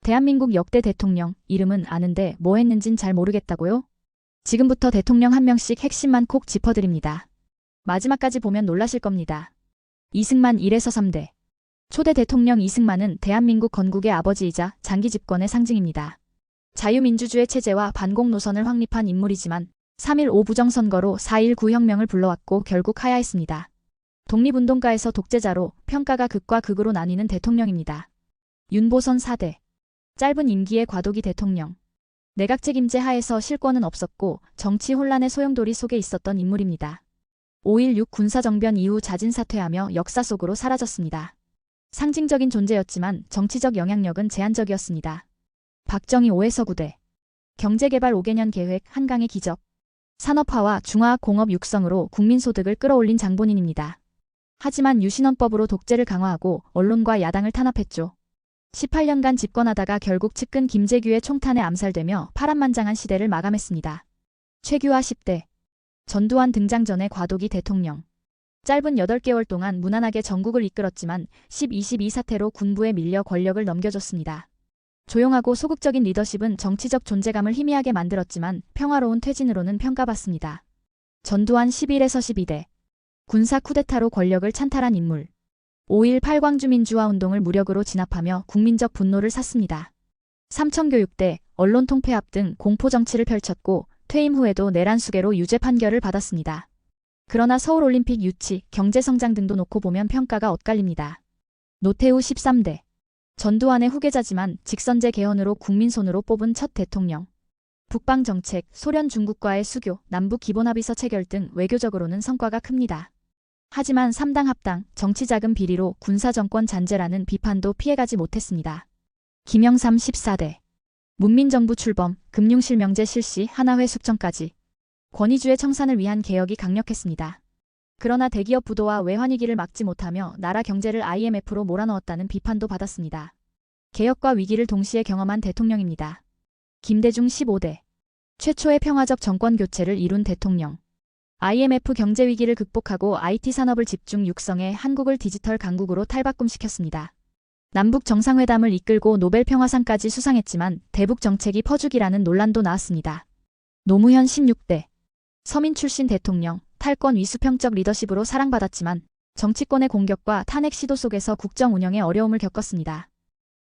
대한민국 역대 대통령, 이름은 아는데 뭐 했는진 잘 모르겠다고요? 지금부터 대통령 한 명씩 핵심만 콕 짚어드립니다. 마지막까지 보면 놀라실 겁니다. 이승만 1에서 3대. 초대 대통령 이승만은 대한민국 건국의 아버지이자 장기 집권의 상징입니다. 자유민주주의 체제와 반공 노선을 확립한 인물이지만 3.15 부정선거로 4.19 혁명을 불러왔고 결국 하야했습니다. 독립운동가에서 독재자로 평가가 극과 극으로 나뉘는 대통령입니다. 윤보선 4대. 짧은 임기의 과도기 대통령. 내각 책임제 하에서 실권은 없었고 정치 혼란의 소용돌이 속에 있었던 인물입니다. 5.16 군사정변 이후 자진 사퇴하며 역사 속으로 사라졌습니다. 상징적인 존재였지만 정치적 영향력은 제한적이었습니다. 박정희 5에서 9대. 경제개발 5개년 계획 한강의 기적. 산업화와 중화학 공업 육성으로 국민소득을 끌어올린 장본인입니다. 하지만 유신헌법으로 독재를 강화하고 언론과 야당을 탄압했죠. 18년간 집권하다가 결국 측근 김재규의 총탄에 암살되며 파란만장한 시대를 마감했습니다. 최규하 10대. 전두환 등장 전의 과도기 대통령. 짧은 8개월 동안 무난하게 전국을 이끌었지만 10.22 사태로 군부에 밀려 권력을 넘겨줬습니다. 조용하고 소극적인 리더십은 정치적 존재감을 희미하게 만들었지만 평화로운 퇴진으로는 평가받습니다. 전두환 11에서 12대. 군사 쿠데타로 권력을 찬탈한 인물. 5.1 팔광주민주화운동을 무력으로 진압하며 국민적 분노를 샀습니다. 삼청교육대, 언론 통폐합 등 공포정치를 펼쳤고 퇴임 후에도 내란 수괴로 유죄 판결을 받았습니다. 그러나 서울올림픽 유치, 경제성장 등도 놓고 보면 평가가 엇갈립니다. 노태우 13대. 전두환의 후계자지만 직선제 개헌으로 국민 손으로 뽑은 첫 대통령. 북방정책, 소련 중국과의 수교, 남북기본합의서 체결 등 외교적으로는 성과가 큽니다. 하지만 3당 합당, 정치자금 비리로 군사정권 잔재라는 비판도 피해가지 못했습니다. 김영삼 14대. 문민정부 출범, 금융실명제 실시, 하나회 숙청까지. 권위주의 청산을 위한 개혁이 강력했습니다. 그러나 대기업 부도와 외환위기를 막지 못하며 나라 경제를 IMF로 몰아넣었다는 비판도 받았습니다. 개혁과 위기를 동시에 경험한 대통령입니다. 김대중 15대. 최초의 평화적 정권 교체를 이룬 대통령. IMF 경제위기를 극복하고 IT 산업을 집중 육성해 한국을 디지털 강국으로 탈바꿈시켰습니다. 남북 정상회담을 이끌고 노벨 평화상까지 수상했지만 대북 정책이 퍼주기라는 논란도 나왔습니다. 노무현 16대. 서민 출신 대통령, 탈권 위수평적 리더십으로 사랑받았지만 정치권의 공격과 탄핵 시도 속에서 국정 운영에 어려움을 겪었습니다.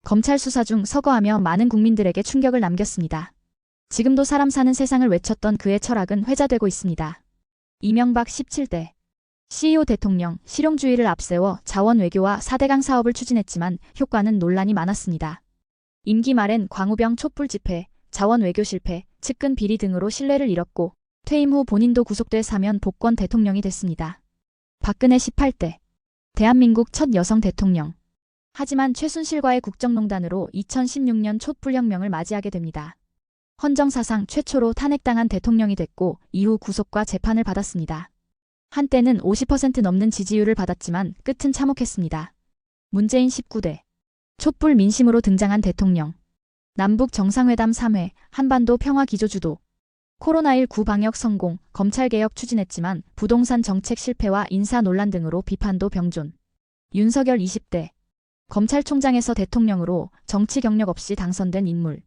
검찰 수사 중 서거하며 많은 국민들에게 충격을 남겼습니다. 지금도 사람 사는 세상을 외쳤던 그의 철학은 회자되고 있습니다. 이명박 17대. CEO 대통령, 실용주의를 앞세워 자원 외교와 4대강 사업을 추진했지만 효과는 논란이 많았습니다. 임기 말엔 광우병 촛불 집회, 자원 외교 실패, 측근 비리 등으로 신뢰를 잃었고 퇴임 후 본인도 구속돼 사면 복권 대통령이 됐습니다. 박근혜 18대. 대한민국 첫 여성 대통령. 하지만 최순실과의 국정농단으로 2016년 촛불혁명을 맞이하게 됩니다. 헌정사상 최초로 탄핵당한 대통령이 됐고 이후 구속과 재판을 받았습니다. 한때는 50% 넘는 지지율을 받았지만 끝은 참혹했습니다. 문재인 19대. 촛불 민심으로 등장한 대통령. 남북 정상회담 3회, 한반도 평화 기조 주도. 코로나19 방역 성공, 검찰개혁 추진했지만 부동산 정책 실패와 인사 논란 등으로 비판도 병존. 윤석열 20대. 검찰총장에서 대통령으로 정치 경력 없이 당선된 인물.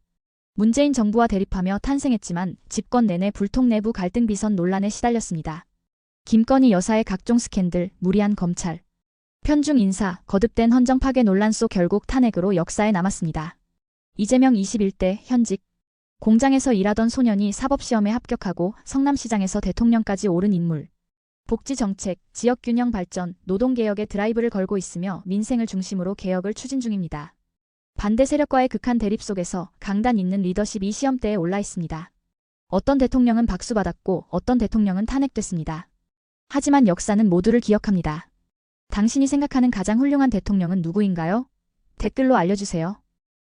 문재인 정부와 대립하며 탄생했지만 집권 내내 불통 내부 갈등 비선 논란에 시달렸습니다. 김건희 여사의 각종 스캔들, 무리한 검찰. 편중 인사, 거듭된 헌정 파괴 논란 속 결국 탄핵으로 역사에 남았습니다. 이재명 21대, 현직. 공장에서 일하던 소년이 사법시험에 합격하고 성남시장에서 대통령까지 오른 인물. 복지정책, 지역균형 발전, 노동개혁에 드라이브를 걸고 있으며 민생을 중심으로 개혁을 추진 중입니다. 반대 세력과의 극한 대립 속에서 강단 있는 리더십이 시험대에 올라 있습니다. 어떤 대통령은 박수받았고 어떤 대통령은 탄핵됐습니다. 하지만 역사는 모두를 기억합니다. 당신이 생각하는 가장 훌륭한 대통령은 누구인가요? 댓글로 알려주세요.